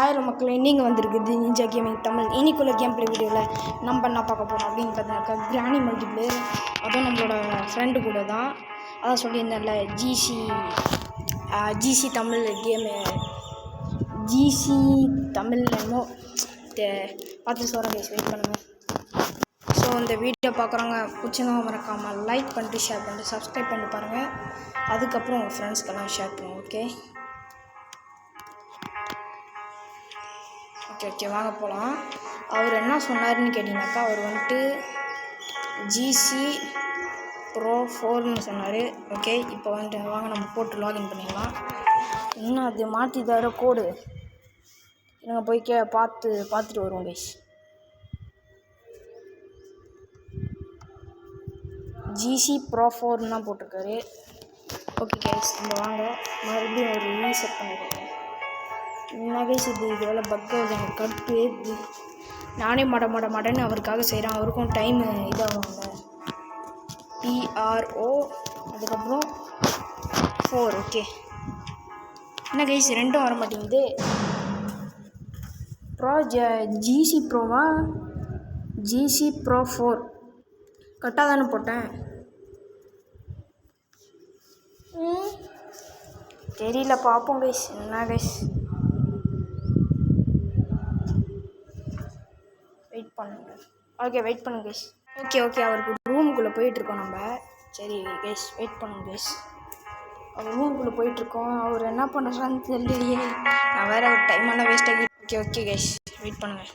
ஆயிரம் மக்கள் நீங்கள் வந்திருக்குது நிஞ்சா கேமிங் தமிழ். இன்னைக்குள்ள கேம் பிளே வீடியோவில் நம்ம என்ன பார்க்க போகிறோம் அப்படின்னு பார்த்தீங்கன்னாக்கா கிராணி மல்டிப்ளேயர். அதுவும் நம்மளோட ஃப்ரெண்டு கூட தான். அதான் சொல்லியிருந்தேன்ல GC Tamil game, GC Tamil என்னமோ பார்த்து சொல்கிறேன் கைஸ், வெயிட் பண்ணுங்கள். ஸோ இந்த வீடியோ பார்க்குறவங்க பிடிச்சினா மறக்காமல் லைக் பண்ணிட்டு ஷேர் பண்ணிட்டு சப்ஸ்கிரைப் பண்ணிட்டு பாருங்கள். அதுக்கப்புறம் உங்கள் ஃப்ரெண்ட்ஸ்க்கெல்லாம் ஷேர் பண்ணுங்கள். ஓகே வாங்க போகலாம். அவர் என்ன சொன்னார்னு கேட்டிங்கனாக்கா, அவர் வந்துட்டு ஜிசி ப்ரோ 4ன்னு சொன்னார். ஓகே, இப்போ வந்துட்டு வாங்க நம்ம போட்டு லாகின் பண்ணிடலாம். இன்னும் அது மாற்றி தர கோடு நாங்கள் போய் பார்த்துட்டு வருவோம் கைஸ். ஜிசி ப்ரோ 4ன்னு தான் போட்டிருக்காரு. ஓகே கைஸ், நம்ம வாங்க மறுபடியும் ஒரு ரீசெட் பண்ணிடுவோம். என்ன கைஸ் இது வேலை பக்கு எனக்கு கடுப்பு ஏறுது. நானே மடன்னு அவருக்காக செய்கிறேன். அவருக்கும் டைமு இதாகும்ல. PRO அதுக்கப்புறம் 4. ஓகே, என்ன கைஸ் ரெண்டும் வர மாட்டேங்குது. ஜிசி ப்ரோவா ஜிசி ப்ரோ 4 கரெக்டாக தானே போட்டேன்? தெரியல, பார்ப்போம் கைஸ். என்ன கைஸ் வெயிட் பண்ணுங்க. வெயிட் பண்ணுங்க கைஸ். ஓகே அவருக்கு ரூமுக்குள்ளே போயிட்டுருக்கோம் நம்ம. சரி கைஸ், வெயிட் பண்ணுங்க கைஸ். அவர் ரூமுக்குள்ளே போயிட்டுருக்கோம். அவர் என்ன பண்ணுறான்னு தெரியலையே. நான் வேறு அவர் டைமெல்லாம் வேஸ்ட் ஆகி. ஓகே கைஸ், வெயிட் பண்ணுங்கள்.